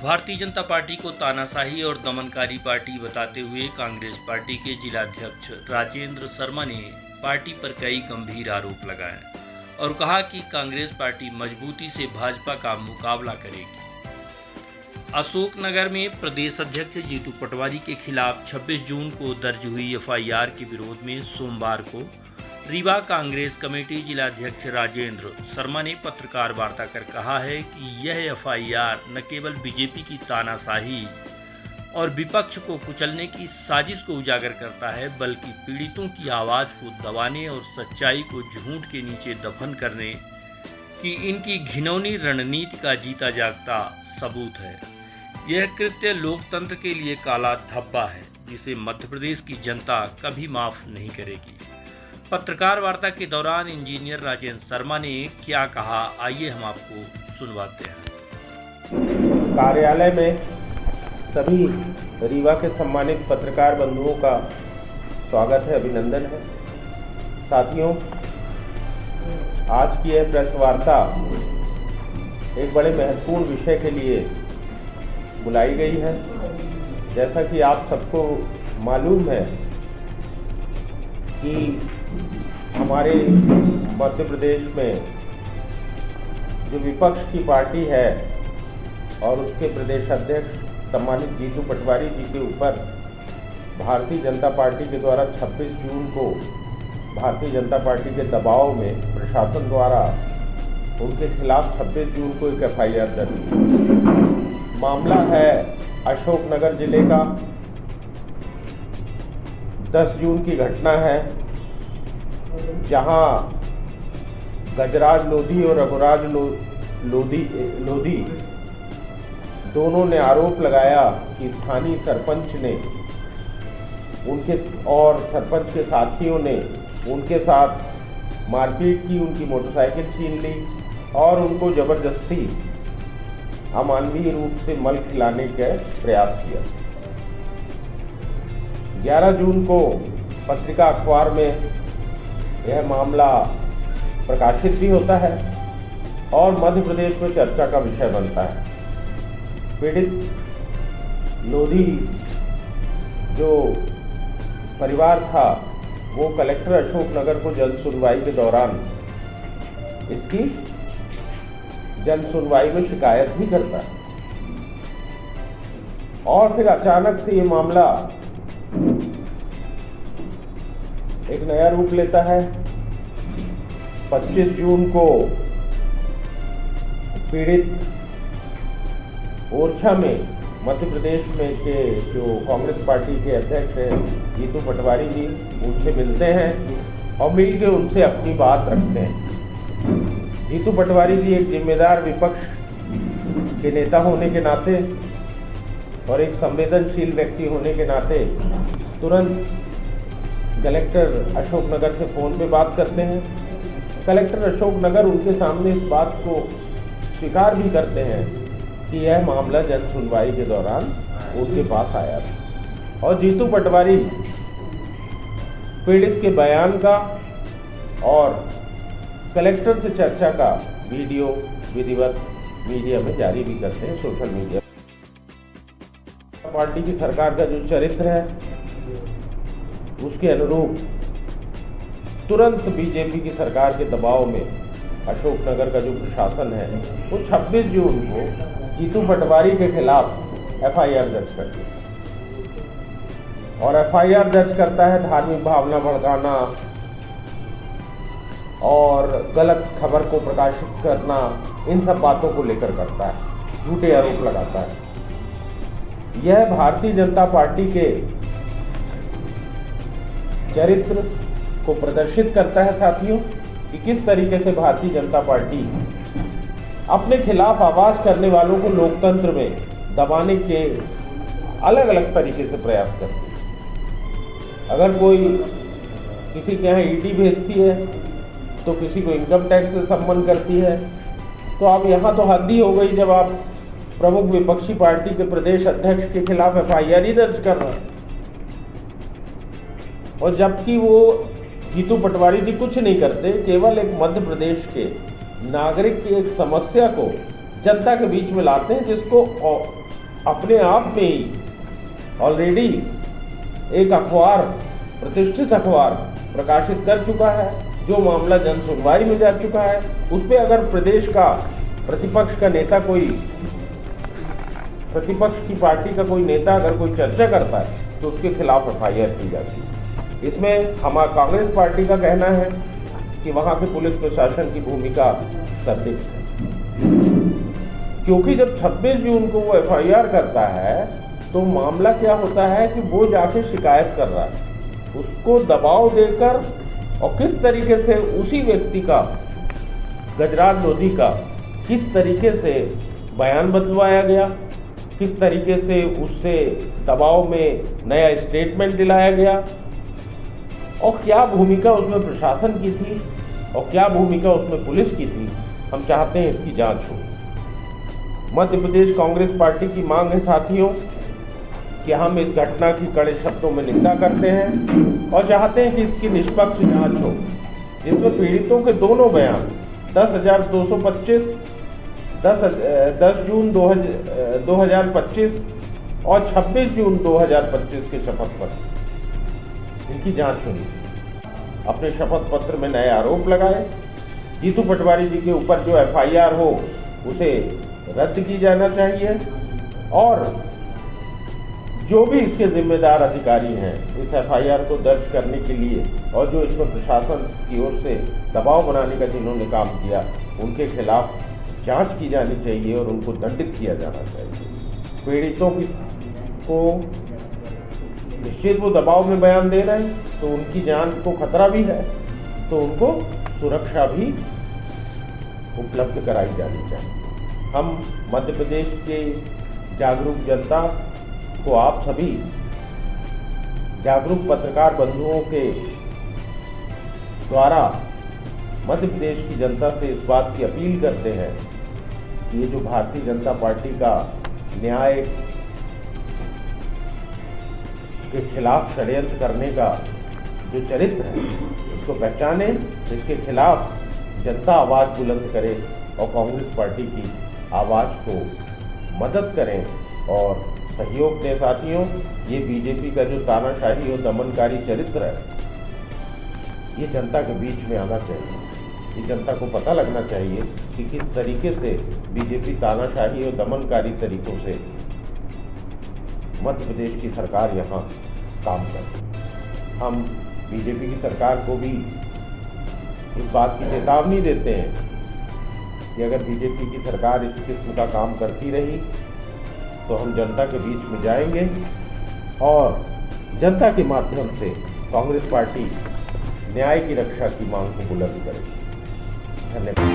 Bharatiya Janata party को तानाशाही और दमनकारी पार्टी बताते हुए कांग्रेस पार्टी के जिलाध्यक्ष राजेंद्र शर्मा ने पार्टी पर कई गंभीर आरोप लगाए और कहा कि कांग्रेस पार्टी मजबूती से भाजपा का मुकाबला करेगी। अशोकनगर में प्रदेश अध्यक्ष जीतू पटवारी के खिलाफ 26 जून को दर्ज हुई एफआईआर के विरोध में सोमवार को रीवा कांग्रेस कमेटी जिलाध्यक्ष राजेंद्र शर्मा ने पत्रकार वार्ता कर कहा है कि यह एफआईआर न केवल बीजेपी की तानाशाही और विपक्ष को कुचलने की साजिश को उजागर करता है, बल्कि पीड़ितों की आवाज को दबाने और सच्चाई को झूठ के नीचे दफन करने की इनकी घिनौनी रणनीति का जीता जागता सबूत है। यह कृत्य लोकतंत्र के लिए काला धब्बा है, जिसे मध्य प्रदेश की जनता कभी माफ नहीं करेगी। पत्रकार वार्ता के दौरान इंजीनियर राजेंद्र शर्मा ने क्या कहा, आइए हम आपको सुनवाते हैं। कार्यालय में सभी रीवा के सम्मानित पत्रकार बंधुओं का स्वागत है, अभिनंदन है। साथियों, आज की यह प्रेस वार्ता एक बड़े महत्वपूर्ण विषय के लिए बुलाई गई है। जैसा कि आप सबको मालूम है कि हमारे मध्य प्रदेश में जो विपक्ष की पार्टी है और उसके प्रदेश अध्यक्ष सम्मानित जीतू पटवारी जी के ऊपर भारतीय जनता पार्टी के द्वारा 26 जून को भारतीय जनता पार्टी के दबाव में प्रशासन द्वारा उनके खिलाफ 26 जून को एक एफआईआर दर्ज हुई। मामला है अशोकनगर जिले का। 10 जून की घटना है, जहां गजराज लोधी और रघुराज लोधी दोनों ने आरोप लगाया कि स्थानीय सरपंच ने उनके और सरपंच के साथियों ने उनके साथ मारपीट की, उनकी मोटरसाइकिल छीन ली और उनको जबरदस्ती अमानवीय रूप से मल खिलाने का प्रयास किया। 11 जून को पत्रिका अखबार में यह मामला प्रकाशित भी होता है और मध्य प्रदेश में चर्चा का विषय बनता है। पीड़ित लोधी जो परिवार था वो कलेक्टर अशोकनगर को जल्द सुनवाई के दौरान इसकी जल्द सुनवाई में शिकायत भी करता है और फिर अचानक से ये मामला एक नया रूप लेता है। 25 जून को पीड़ित ओरछा में मध्य प्रदेश में के जो कांग्रेस पार्टी के अध्यक्ष हैं जीतू पटवारी जी, उनसे मिलते हैं और मिलकर उनसे अपनी बात रखते हैं। जीतू पटवारी जी एक जिम्मेदार विपक्ष के नेता होने के नाते और एक संवेदनशील व्यक्ति होने के नाते तुरंत कलेक्टर अशोकनगर से फ़ोन पे बात करते हैं। कलेक्टर अशोकनगर उनके सामने इस बात को स्वीकार भी करते हैं कि यह मामला जन सुनवाई के दौरान उनके पास आया था और जीतू पटवारी पीड़ित के बयान का और कलेक्टर से चर्चा का वीडियो विधिवत मीडिया में जारी भी करते हैं, सोशल मीडिया। पार्टी की सरकार का जो चरित्र है उसके अनुरूप तुरंत बीजेपी की सरकार के दबाव में अशोकनगर का जो प्रशासन है वो 26 जून को जीतू पटवारी के खिलाफ एफआईआर दर्ज कर दी और एफआईआर दर्ज करता है धार्मिक भावना भड़काना और गलत खबर को प्रकाशित करना, इन सब बातों को लेकर करता है, झूठे आरोप लगाता है। यह भारतीय जनता पार्टी के चरित्र को प्रदर्शित करता है साथियों कि किस तरीके से भारतीय जनता पार्टी अपने खिलाफ आवाज करने वालों को लोकतंत्र में दबाने के अलग अलग तरीके से प्रयास करती है। अगर कोई किसी के यहाँ ईडी भेजती है तो किसी को इनकम टैक्स से संबंध करती है, तो अब यहाँ तो हद ही हो गई जब आप प्रमुख विपक्षी पार्टी के प्रदेश अध्यक्ष के खिलाफ एफआईआर ही दर्ज कर रहे हैं और जबकि वो जीतू पटवारी जी कुछ नहीं करते, केवल एक मध्य प्रदेश के नागरिक की एक समस्या को जनता के बीच में लाते हैं, जिसको अपने आप में ही ऑलरेडी एक अखबार, प्रतिष्ठित अखबार प्रकाशित कर चुका है, जो मामला जन सुनवाई में जा चुका है। उस पर अगर प्रदेश का प्रतिपक्ष का नेता, कोई प्रतिपक्ष की पार्टी का कोई नेता अगर कोई चर्चा करता है तो उसके खिलाफ एफआईआर की जाती है। इसमें हमारा कांग्रेस पार्टी का कहना है कि वहां के पुलिस प्रशासन की भूमिका संदिग्ध है, क्योंकि जब 26 जून को वो एफआईआर करता है तो मामला क्या होता है कि वो जाके शिकायत कर रहा है, उसको दबाव देकर, और किस तरीके से उसी व्यक्ति का, गजराज लोधी का, किस तरीके से बयान बदलवाया गया, किस तरीके से उससे दबाव में नया स्टेटमेंट दिलाया गया, और क्या भूमिका उसमें प्रशासन की थी और क्या भूमिका उसमें पुलिस की थी। हम चाहते हैं इसकी जांच हो। मध्य प्रदेश कांग्रेस पार्टी की मांग है साथियों कि हम इस घटना की कड़े शब्दों में निंदा करते हैं और चाहते हैं कि इसकी निष्पक्ष जांच हो, जिसमें पीड़ितों के दोनों बयान 10,225, 10 जून 2025 और 26 जून 2025 के शपथ पत्र, इनकी जांच होनी। अपने शपथ पत्र में नए आरोप लगाए, जीतू पटवारी जी के ऊपर जो एफआईआर हो उसे रद्द की जाना चाहिए, और जो भी इसके जिम्मेदार अधिकारी हैं इस एफआईआर को दर्ज करने के लिए और जो इसमें प्रशासन की ओर से दबाव बनाने का जिन्होंने काम किया, उनके खिलाफ जांच की जानी चाहिए और उनको दंडित किया जाना चाहिए। पीड़ितों को निश्चित वो दबाव में बयान दे रहे हैं तो उनकी जान को खतरा भी है, तो उनको सुरक्षा भी उपलब्ध कराई जानी चाहिए। हम मध्य प्रदेश के जागरूक जनता को, आप सभी जागरूक पत्रकार बंधुओं के द्वारा मध्य प्रदेश की जनता से इस बात की अपील करते हैं कि ये जो भारतीय जनता पार्टी का न्याय के खिलाफ षड्यंत्र करने का जो चरित्र है, इसको पहचाने, इसके खिलाफ जनता आवाज बुलंद करे और कांग्रेस पार्टी की आवाज को मदद करें और सहयोग दें। साथियों, ये बीजेपी का जो तानाशाही और दमनकारी चरित्र है, ये जनता के बीच में आना चाहिए। ये जनता को पता लगना चाहिए कि किस तरीके से बीजेपी तानाशाही और दमनकारी तरीकों से मध्य प्रदेश की सरकार यहाँ काम करती है। हम बीजेपी की सरकार को भी इस बात की चेतावनी देते हैं कि अगर बीजेपी की सरकार इस किस्म का काम करती रही तो हम जनता के बीच में जाएंगे और जनता के माध्यम से कांग्रेस पार्टी न्याय की रक्षा की मांग को बुलंद करेगी। धन्यवाद।